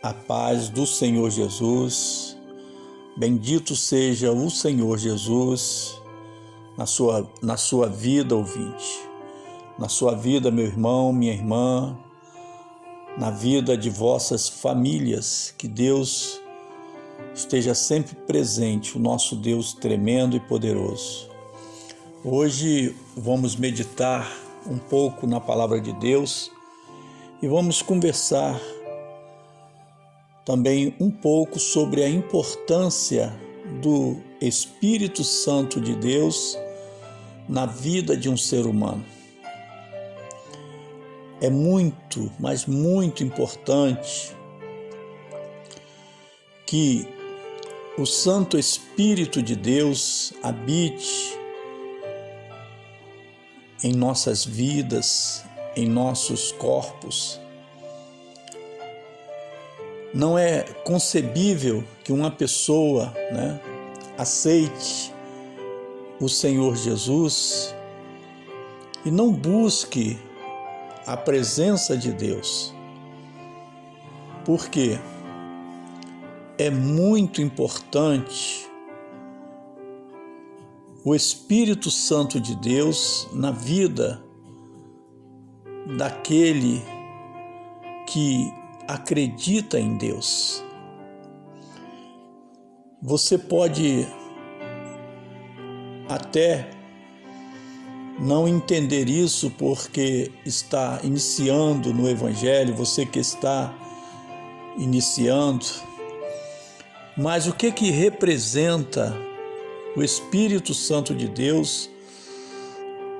A paz do Senhor Jesus, bendito seja o Senhor Jesus na sua vida, ouvinte, na sua vida, meu irmão, minha irmã, na vida de vossas famílias, que Deus esteja sempre presente, o nosso Deus tremendo e poderoso. Hoje vamos meditar um pouco na palavra de Deus e vamos conversar também um pouco sobre a importância do Espírito Santo de Deus na vida de um ser humano. É muito, mas muito importante que o Santo Espírito de Deus habite em nossas vidas, em nossos corpos. Não é concebível que uma pessoa, aceite o Senhor Jesus e não busque a presença de Deus. Porque é muito importante o Espírito Santo de Deus na vida daquele que acredita em Deus. Você pode até não entender isso porque está iniciando no Evangelho, você que está iniciando, mas o que representa o Espírito Santo de Deus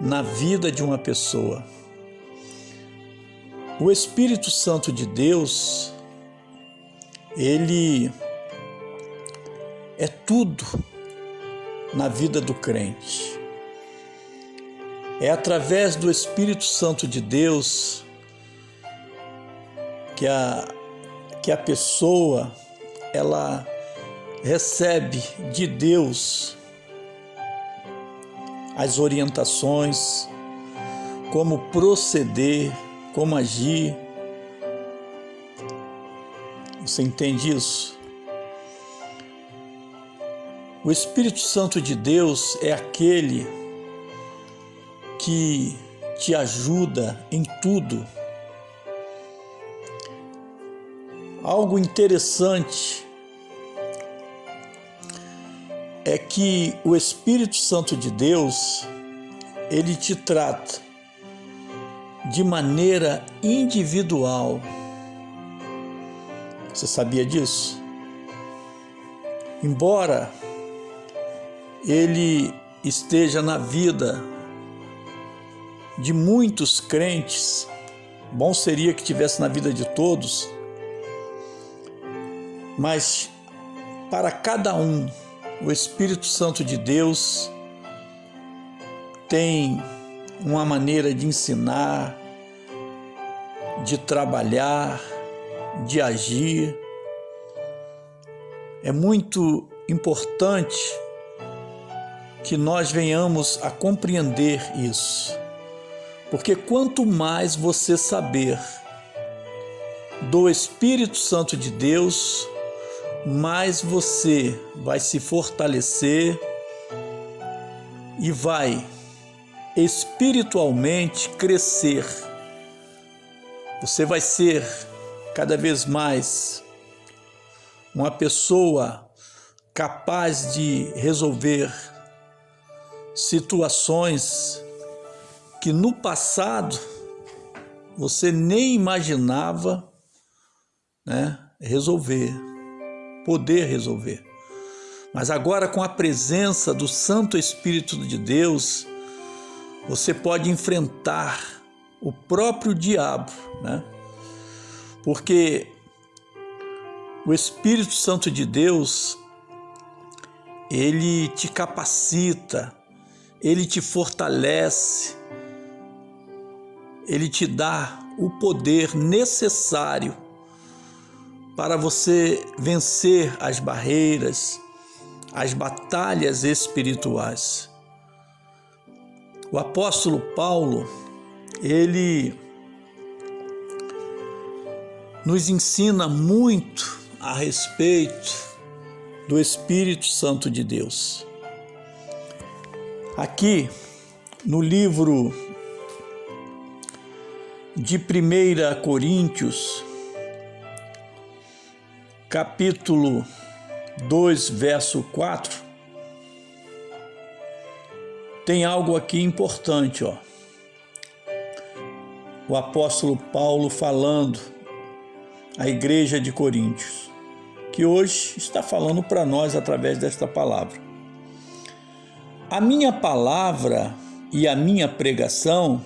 na vida de uma pessoa? O Espírito Santo de Deus, ele é tudo na vida do crente. É através do Espírito Santo de Deus que a pessoa ela recebe de Deus as orientações, como proceder, como agir. Você entende isso? O Espírito Santo de Deus é aquele que te ajuda em tudo. Algo interessante é que o Espírito Santo de Deus, ele te trata de maneira individual. Você sabia disso? Embora ele esteja na vida de muitos crentes, bom seria que tivesse na vida de todos, mas para cada um, o Espírito Santo de Deus tem uma maneira de ensinar, de trabalhar, de agir. É muito importante que nós venhamos a compreender isso, porque quanto mais você saber do Espírito Santo de Deus, mais você vai se fortalecer e vai espiritualmente crescer. Você vai ser cada vez mais uma pessoa capaz de resolver situações que no passado você nem imaginava, poder resolver. Mas agora, com a presença do Santo Espírito de Deus, você pode enfrentar o próprio diabo, Porque o Espírito Santo de Deus, ele te capacita, ele te fortalece, ele te dá o poder necessário para você vencer as barreiras, as batalhas espirituais. O apóstolo Paulo, ele nos ensina muito a respeito do Espírito Santo de Deus. Aqui, no livro de 1 Coríntios, capítulo 2, verso 4, tem algo aqui importante, ó. O apóstolo Paulo falando à igreja de Coríntios, que hoje está falando para nós através desta palavra. A minha palavra e a minha pregação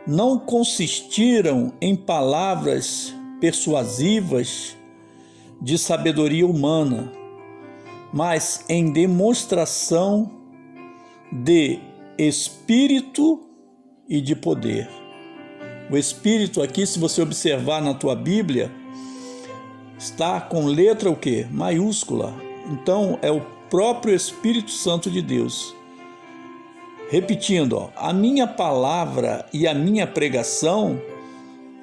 não consistiram em palavras persuasivas de sabedoria humana, mas em demonstração de espírito e de poder. O espírito aqui, se você observar na tua Bíblia, está com letra o quê? Maiúscula. Então é o próprio Espírito Santo de Deus. Repetindo, ó, a minha palavra e a minha pregação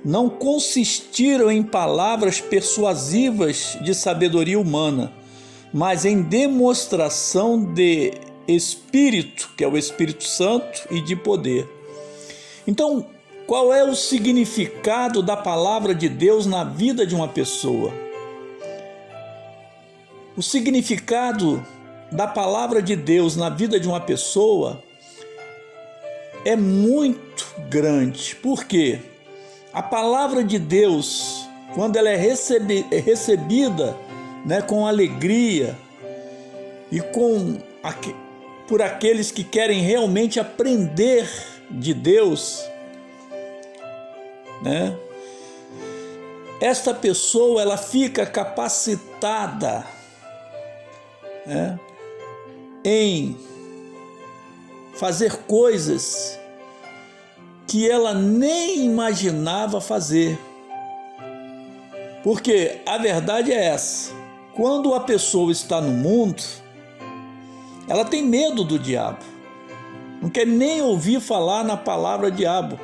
não consistiram em palavras persuasivas de sabedoria humana, mas em demonstração de Espírito, que é o Espírito Santo, e de poder. Então, qual é o significado da palavra de Deus na vida de uma pessoa? O significado da palavra de Deus na vida de uma pessoa é muito grande. Por quê? A palavra de Deus, quando ela é recebida, né, com alegria e por aqueles que querem realmente aprender de Deus, né, esta pessoa ela fica capacitada, né, em fazer coisas que ela nem imaginava fazer. Porque a verdade é essa: quando a pessoa está no mundo, ela tem medo do diabo, não quer nem ouvir falar na palavra diabo.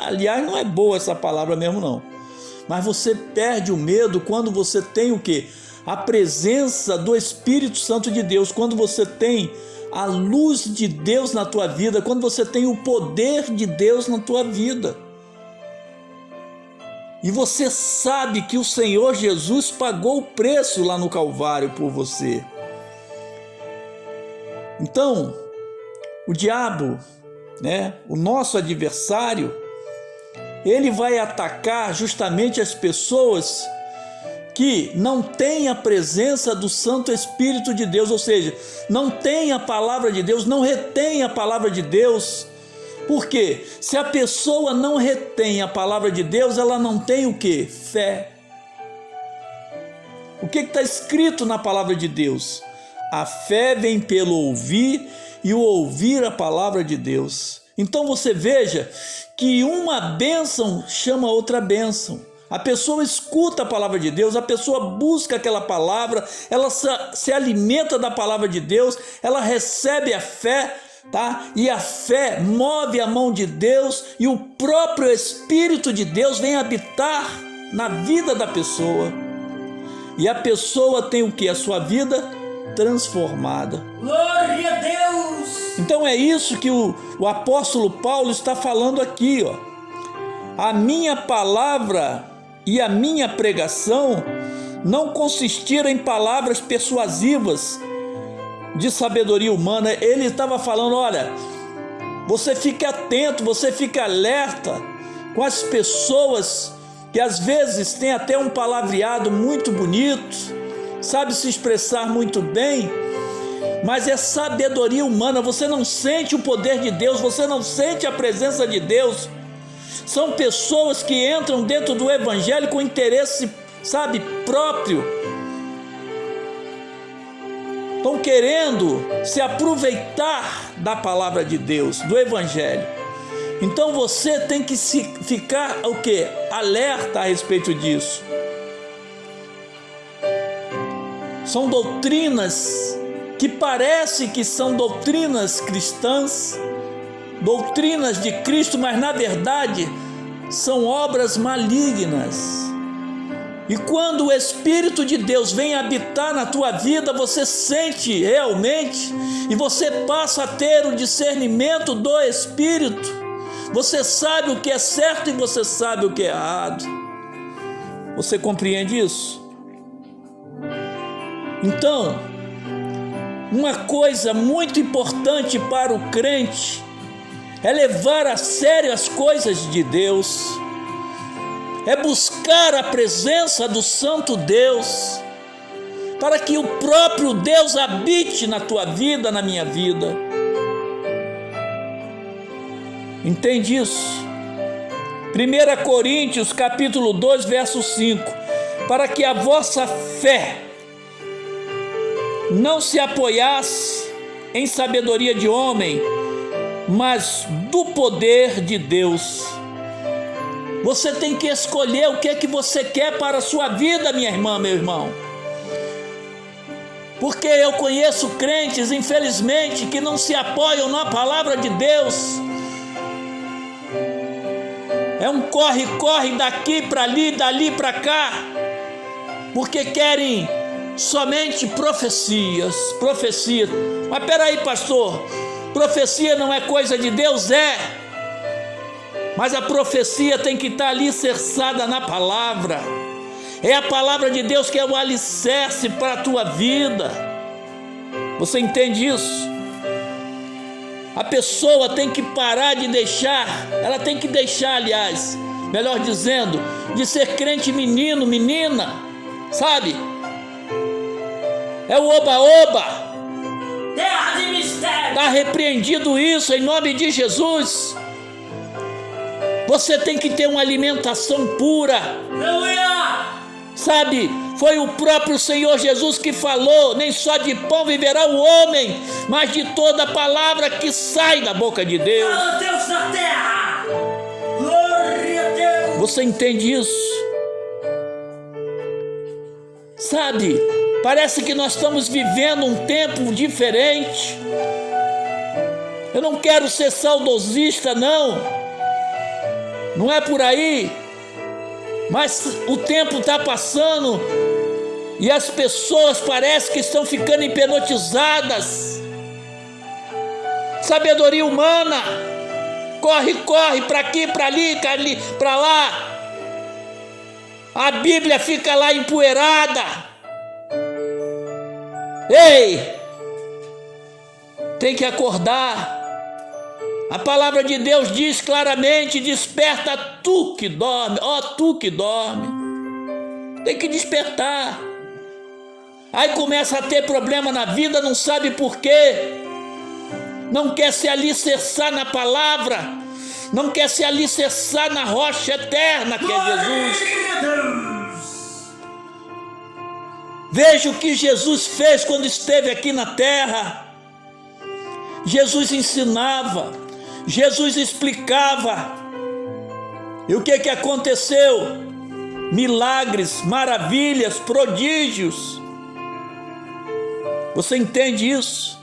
Aliás, não é boa essa palavra mesmo não, mas você perde o medo quando você tem o quê? A presença do Espírito Santo de Deus, quando você tem a luz de Deus na tua vida, quando você tem o poder de Deus na tua vida. E você sabe que o Senhor Jesus pagou o preço lá no Calvário por você. Então, o diabo, né, o nosso adversário, ele vai atacar justamente as pessoas que não têm a presença do Santo Espírito de Deus, ou seja, não tem a palavra de Deus, não retém a palavra de Deus. Por quê? Se a pessoa não retém a palavra de Deus, ela não tem o quê? Fé. O que está escrito na palavra de Deus? A fé vem pelo ouvir e o ouvir a palavra de Deus. Então você veja que uma bênção chama outra bênção. A pessoa escuta a palavra de Deus, a pessoa busca aquela palavra, ela se alimenta da palavra de Deus, ela recebe a fé, tá? E a fé move a mão de Deus e o próprio Espírito de Deus vem habitar na vida da pessoa. E a pessoa tem o que? A sua vida transformada. Glória a Deus! Então é isso que o apóstolo Paulo está falando aqui, ó. A minha palavra e a minha pregação não consistiram em palavras persuasivas de sabedoria humana. Ele estava falando, olha, você fique atento, você fique alerta com as pessoas que às vezes têm até um palavreado muito bonito, sabe se expressar muito bem, mas é sabedoria humana. Você não sente o poder de Deus, você não sente a presença de Deus. São pessoas que entram dentro do evangelho com interesse, sabe, próprio. Estão querendo se aproveitar da palavra de Deus, do evangelho. Então você tem que ficar o quê? Alerta a respeito disso. São doutrinas que parece que são doutrinas cristãs, doutrinas de Cristo, mas na verdade são obras malignas. E quando o Espírito de Deus vem habitar na tua vida, você sente realmente e você passa a ter o discernimento do Espírito. Você sabe o que é certo e você sabe o que é errado. Você compreende isso? Então, uma coisa muito importante para o crente é levar a sério as coisas de Deus, é buscar a presença do Santo Deus, para que o próprio Deus habite na tua vida, na minha vida. Entende isso? 1 Coríntios capítulo 2, verso 5, para que a vossa fé não se apoiasse em sabedoria de homem, mas do poder de Deus. Você tem que escolher o que é que você quer para a sua vida, minha irmã, meu irmão. Porque eu conheço crentes, infelizmente, que não se apoiam na palavra de Deus. É um corre-corre daqui para ali, dali para cá, porque querem somente profecias. Mas peraí, pastor, profecia não é coisa de Deus? É. Mas a profecia tem que estar alicerçada na palavra. É a palavra de Deus que é o alicerce para a tua vida. Você entende isso? A pessoa tem que parar de deixar, ela tem que deixar, aliás, melhor dizendo, de ser crente menino, menina, sabe? É o oba-oba. Terra de mistério. Está repreendido isso em nome de Jesus. Você tem que ter uma alimentação pura. Aleluia. Sabe, foi o próprio Senhor Jesus que falou: nem só de pão viverá o homem, mas de toda a palavra que sai da boca de Deus. Fala Deus da terra. Glória a Deus. Você entende isso? Sabe, parece que nós estamos vivendo um tempo diferente. Eu não quero ser saudosista, não é por aí, mas o tempo está passando e as pessoas parecem que estão ficando hipnotizadas. Sabedoria humana, corre, para aqui, para ali, para lá. A Bíblia fica lá empoeirada. Ei, tem que acordar. A palavra de Deus diz claramente: desperta tu que dorme, ó tu que dorme. Tem que despertar. Aí começa a ter problema na vida, não sabe por quê. Não quer se alicerçar na palavra, não quer se alicerçar na rocha eterna que é Jesus. Veja o que Jesus fez quando esteve aqui na terra. Jesus ensinava, Jesus explicava. E o que aconteceu? Milagres, maravilhas, prodígios. Você entende isso?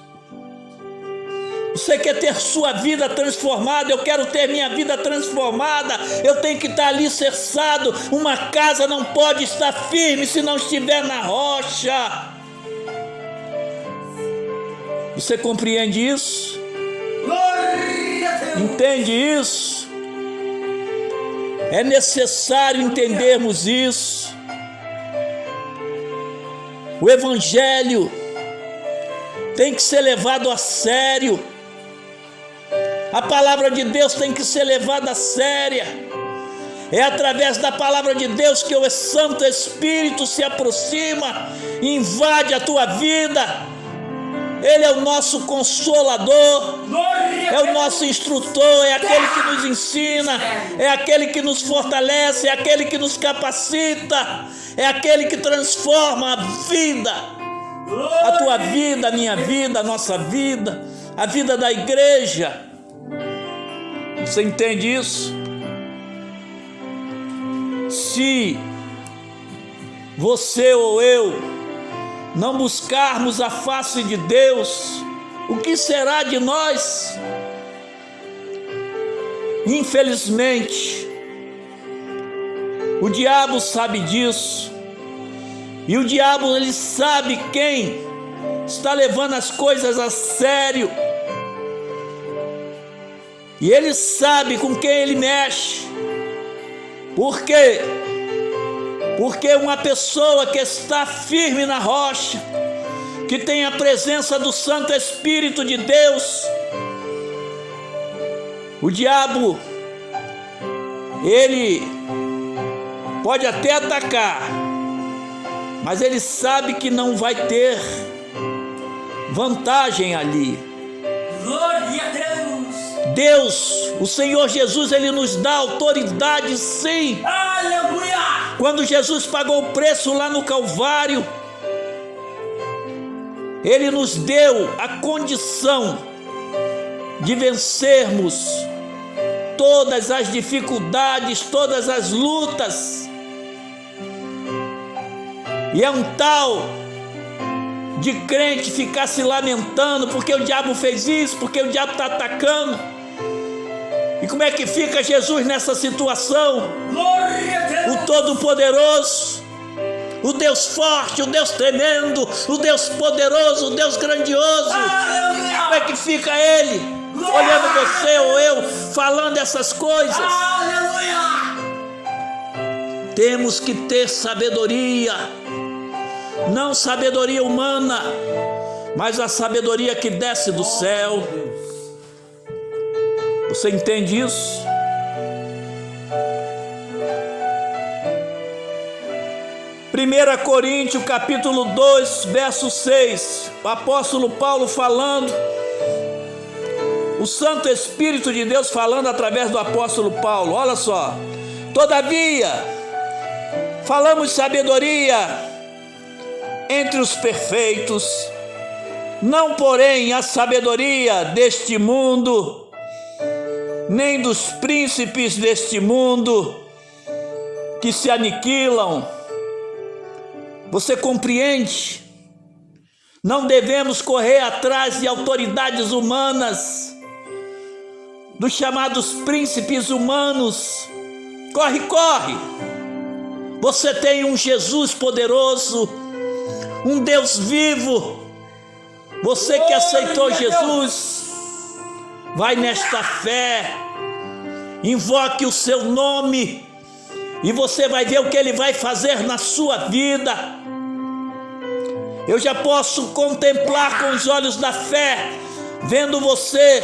Você quer ter sua vida transformada? Eu quero ter minha vida transformada. Eu tenho que estar alicerçado. Uma casa não pode estar firme se não estiver na rocha. Você compreende isso? Entende isso? É necessário entendermos isso. O Evangelho tem que ser levado a sério. A palavra de Deus tem que ser levada a séria. É através da palavra de Deus que o Santo Espírito se aproxima e invade a tua vida. Ele é o nosso consolador, é o nosso instrutor, é aquele que nos ensina, é aquele que nos fortalece, é aquele que nos capacita, é aquele que transforma a vida, a tua vida, a minha vida, a nossa vida, a vida da igreja. Você entende isso? Se você ou eu não buscarmos a face de Deus, o que será de nós? Infelizmente, o diabo sabe disso. E o diabo, ele sabe quem está levando as coisas a sério. E ele sabe com quem ele mexe. Por quê? Porque uma pessoa que está firme na rocha, que tem a presença do Santo Espírito de Deus, o diabo, ele pode até atacar, mas ele sabe que não vai ter vantagem ali. Glória a Deus. Deus, o Senhor Jesus, ele nos dá autoridade, sim. Aleluia. Quando Jesus pagou o preço lá no Calvário, ele nos deu a condição de vencermos todas as dificuldades, todas as lutas. E é um tal de crente ficar se lamentando porque o diabo fez isso, porque o diabo está atacando. E como é que fica Jesus nessa situação? Glória a Deus. O Todo-Poderoso, o Deus forte, o Deus tremendo, o Deus poderoso, o Deus grandioso. Aleluia. Como é que fica ele olhando você ou eu falando essas coisas? Aleluia. Temos que ter sabedoria, não sabedoria humana, mas a sabedoria que desce do céu. Você entende isso? Primeira Coríntios capítulo 2, verso 6, o apóstolo Paulo falando, o Santo Espírito de Deus falando através do apóstolo Paulo. Olha só: todavia falamos sabedoria entre os perfeitos, não porém a sabedoria deste mundo, nem dos príncipes deste mundo que se aniquilam. Você compreende? Não devemos correr atrás de autoridades humanas, dos chamados príncipes humanos. Corre, corre! Você tem um Jesus poderoso, um Deus vivo. Você que aceitou Jesus, vai nesta fé, invoque o seu nome, e você vai ver o que ele vai fazer na sua vida. Eu já posso contemplar com os olhos da fé, vendo você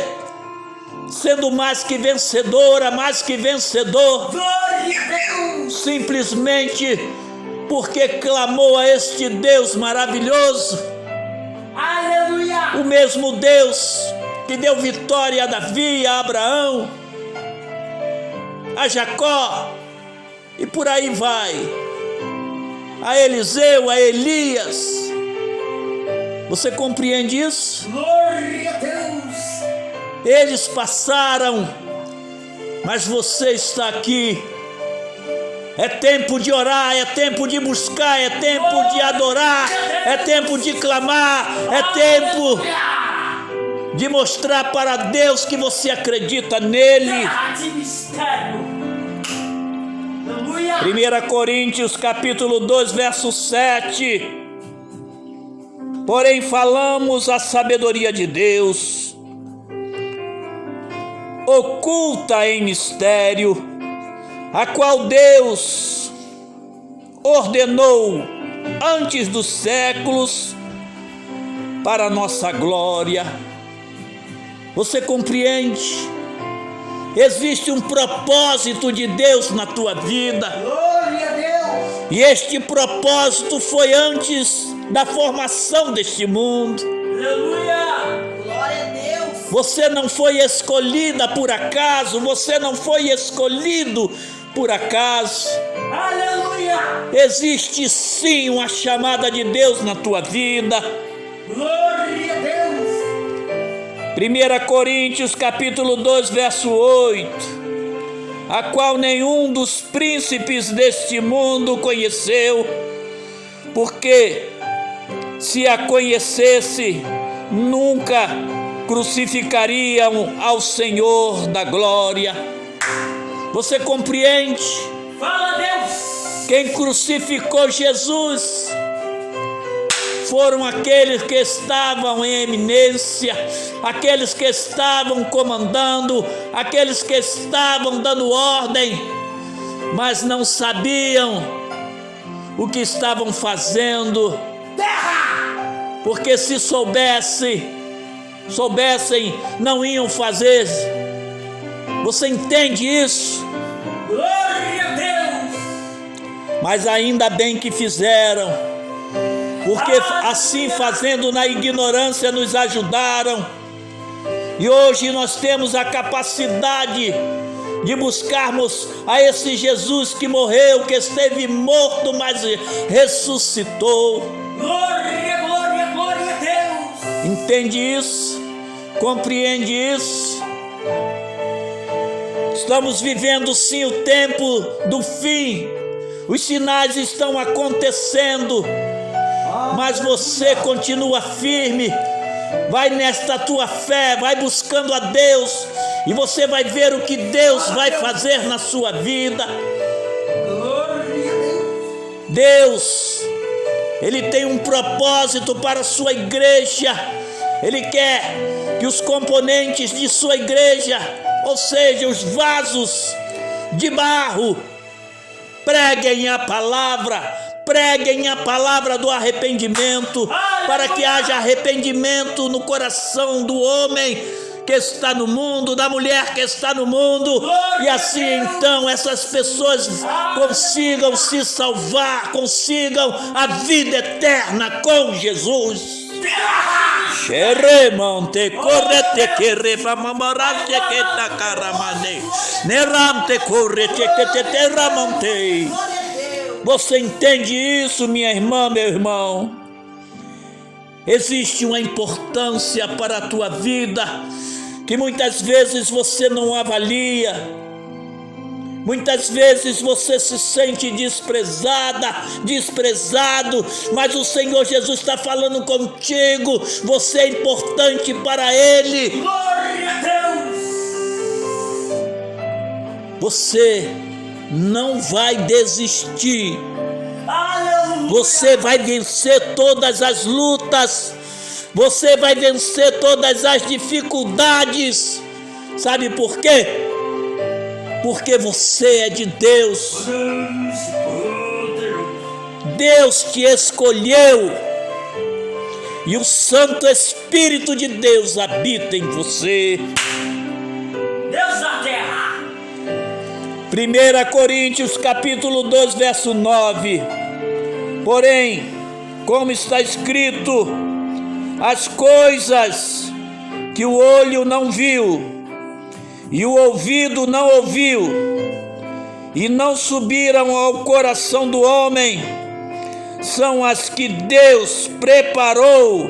sendo mais que vencedora, mais que vencedor. Glória a Deus. Simplesmente porque clamou a este Deus maravilhoso. Aleluia. O mesmo Deus que deu vitória a Davi, a Abraão, a Jacó, e por aí vai, a Eliseu, a Elias. Você compreende isso? Glória a Deus. Eles passaram, mas você está aqui. É tempo de orar, é tempo de buscar, é tempo de adorar, é tempo de clamar, é tempo de mostrar para Deus que você acredita nele. Terra de mistério. Aleluia. 1 Coríntios capítulo 2, verso 7. Porém falamos a sabedoria de Deus, oculta em mistério, a qual Deus ordenou antes dos séculos para a nossa glória. Você compreende? Existe um propósito de Deus na tua vida. Glória a Deus. E este propósito foi antes da formação deste mundo. Aleluia. Glória a Deus. Você não foi escolhida por acaso, você não foi escolhido por acaso. Aleluia. Existe sim uma chamada de Deus na tua vida. Glória a Deus. 1 Coríntios capítulo 2, verso 8, a qual nenhum dos príncipes deste mundo conheceu, porque se a conhecesse, nunca crucificariam ao Senhor da glória. Você compreende? Fala, Deus. Quem crucificou Jesus foram aqueles que estavam em eminência, aqueles que estavam comandando, aqueles que estavam dando ordem, mas não sabiam o que estavam fazendo, porque se soubessem, não iam fazer. Você entende isso? Glória a Deus! Mas ainda bem que fizeram, porque assim fazendo na ignorância nos ajudaram. E hoje nós temos a capacidade de buscarmos a esse Jesus que morreu, que esteve morto, mas ressuscitou. Glória, glória, glória a Deus! Entende isso? Compreende isso? Estamos vivendo sim o tempo do fim. Os sinais estão acontecendo, mas você continua firme. Vai nesta tua fé, vai buscando a Deus, e você vai ver o que Deus vai fazer na sua vida. Glória a Deus! Deus, Ele tem um propósito para a sua igreja. Ele quer que os componentes de sua igreja, ou seja, os vasos de barro, preguem a palavra do arrependimento, para que haja arrependimento no coração do homem que está no mundo, da mulher que está no mundo, e assim então essas pessoas consigam se salvar, consigam a vida eterna com Jesus. Xeremonte correte que refamamorate que tacaramane nerante correte que terramonte. Você entende isso, minha irmã, meu irmão? Existe uma importância para a tua vida que muitas vezes você não avalia. Muitas vezes você se sente desprezada, desprezado, mas o Senhor Jesus está falando contigo. Você é importante para Ele. Glória a Deus! Você não vai desistir. Aleluia! Você vai vencer todas as lutas. Você vai vencer todas as dificuldades. Sabe por quê? Porque você é de Deus. Deus te escolheu. E o Santo Espírito de Deus habita em você. Deus da terra! 1 Coríntios capítulo 2, verso 9. Porém, como está escrito, as coisas que o olho não viu, e o ouvido não ouviu, e não subiram ao coração do homem, são as que Deus preparou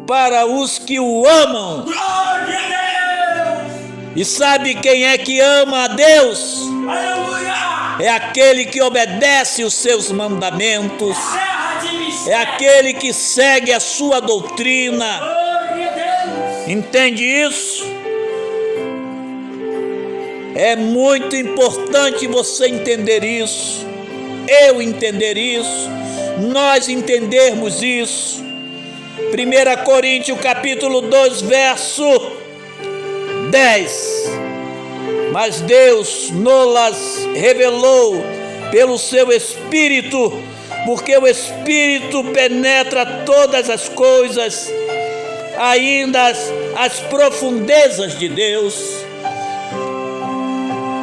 para os que o amam. Glória a Deus! E sabe quem é que ama a Deus? Aleluia! É aquele que obedece os seus mandamentos, Terra de mistério! é aquele que segue a sua doutrina. Glória a Deus! Entende isso? É muito importante você entender isso, eu entender isso, nós entendermos isso. 1 Coríntios capítulo 2, verso 10. Mas Deus nos-las revelou pelo seu Espírito, porque o Espírito penetra todas as coisas, ainda as profundezas de Deus.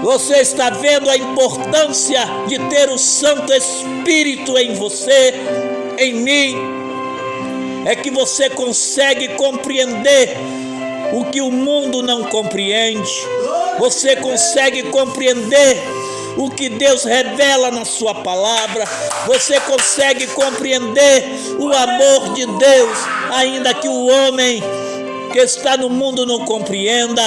Você está vendo a importância de ter o Santo Espírito em você, em mim? É que você consegue compreender o que o mundo não compreende. Você consegue compreender o que Deus revela na sua palavra. Você consegue compreender o amor de Deus, ainda que o homem que está no mundo não compreenda,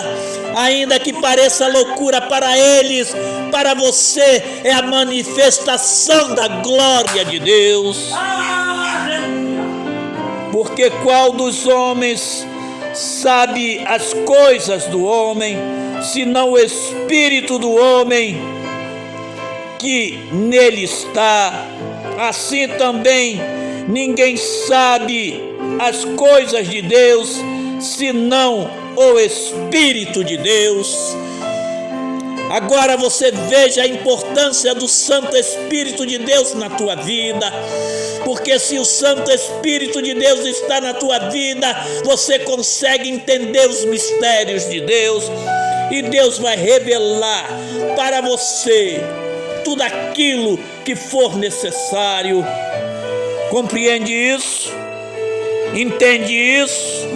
ainda que pareça loucura para eles, para você é a manifestação da glória de Deus. Porque qual dos homens sabe as coisas do homem, senão o Espírito do homem que nele está? Assim também ninguém sabe as coisas de Deus senão o Espírito de Deus. Agora você veja a importância do Santo Espírito de Deus na tua vida, porque se o Santo Espírito de Deus está na tua vida, você consegue entender os mistérios de Deus, e Deus vai revelar para você tudo aquilo que for necessário. Compreende isso? Entende isso?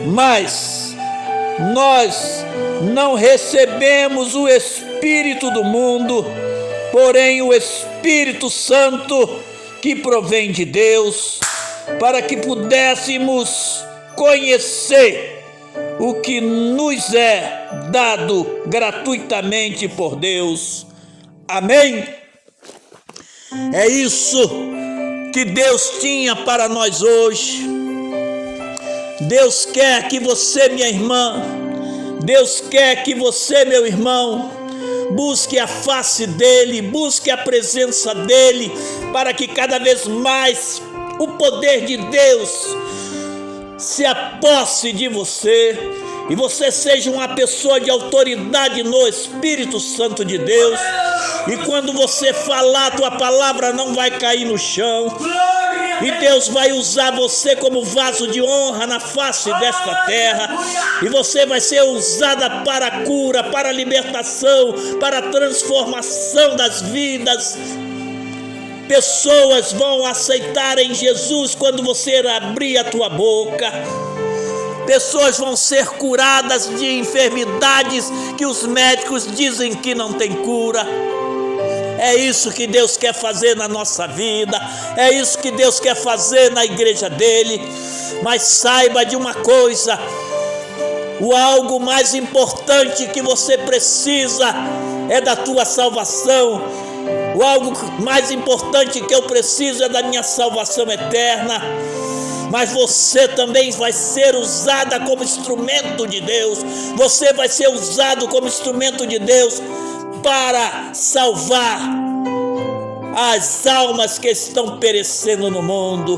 Mas nós não recebemos o Espírito do mundo, porém o Espírito Santo que provém de Deus, para que pudéssemos conhecer o que nos é dado gratuitamente por Deus. Amém? É isso que Deus tinha para nós hoje. Deus quer que você, minha irmã, Deus quer que você, meu irmão, busque a face dele, busque a presença dele, para que cada vez mais o poder de Deus se aposse de você e você seja uma pessoa de autoridade no Espírito Santo de Deus. E quando você falar, a tua palavra não vai cair no chão, e Deus vai usar você como vaso de honra na face desta terra, e você vai ser usada para a cura, para a libertação, para a transformação das vidas. Pessoas vão aceitar em Jesus quando você abrir a tua boca. Pessoas vão ser curadas de enfermidades que os médicos dizem que não tem cura. É isso que Deus quer fazer na nossa vida, é isso que Deus quer fazer na igreja dele. Mas saiba de uma coisa: o algo mais importante que você precisa é da tua salvação. O algo mais importante que eu preciso é da minha salvação eterna. Mas você também vai ser usada como instrumento de Deus. Você vai ser usado como instrumento de Deus para salvar as almas que estão perecendo no mundo.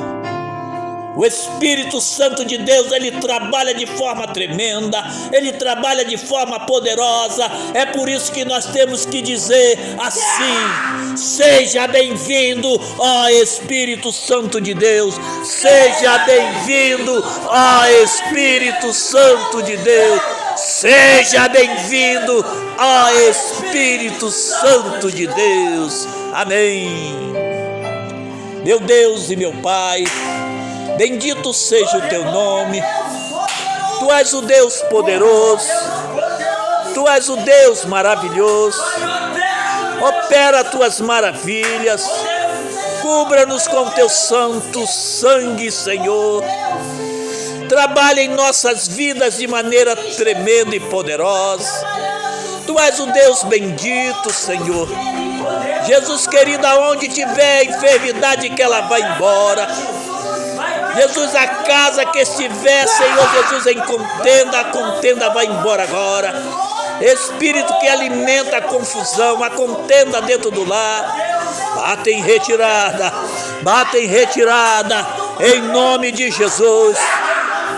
O Espírito Santo de Deus, ele trabalha de forma tremenda, ele trabalha de forma poderosa. É por isso que nós temos que dizer assim: seja bem-vindo, ó Espírito Santo de Deus, seja bem-vindo, ó Espírito Santo de Deus, seja bem-vindo, ó Espírito Santo de Deus. Amém. Meu Deus e meu Pai, bendito seja o teu nome. Tu és o Deus poderoso, tu és o Deus maravilhoso. Opera tuas maravilhas, cubra-nos com teu santo sangue, Senhor. Trabalha em nossas vidas de maneira tremenda e poderosa. Tu és o Deus bendito, Senhor. Jesus querido, aonde tiver enfermidade, que ela vá embora. Jesus, a casa que estiver, Senhor Jesus, em contenda, a contenda vai embora agora. Espírito que alimenta a confusão, a contenda dentro do lar, bate em retirada, em nome de Jesus.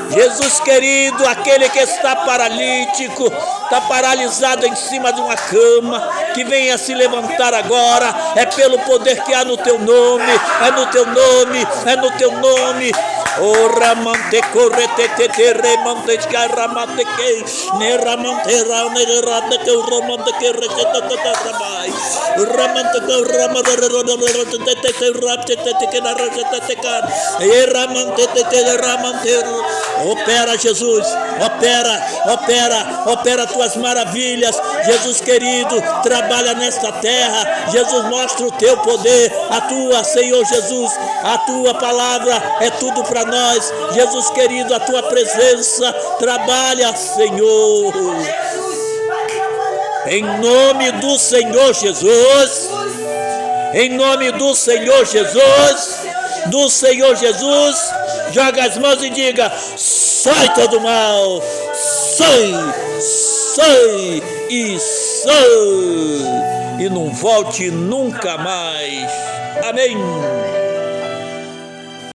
Jesus querido, aquele que está paralítico, está paralisado em cima de uma cama, que venha se levantar agora. É pelo poder que há no teu nome, é no teu nome, é no teu nome. O ramante corretete remante escaramate que ne ramante rame rame que o ramante que receta trabai ramante que o ramante te rapte que na receta te can e ramante te ramante. Opera, Jesus, opera tuas maravilhas. Jesus querido, trabalha nesta terra. Jesus, mostra o teu poder, a tua, Senhor Jesus, a tua palavra é tudo para nós. Jesus querido, a tua presença trabalha, Senhor. Em nome do Senhor Jesus, em nome do Senhor Jesus, joga as mãos e diga: sai todo mal, sai e sai. e não volte nunca mais. Amém.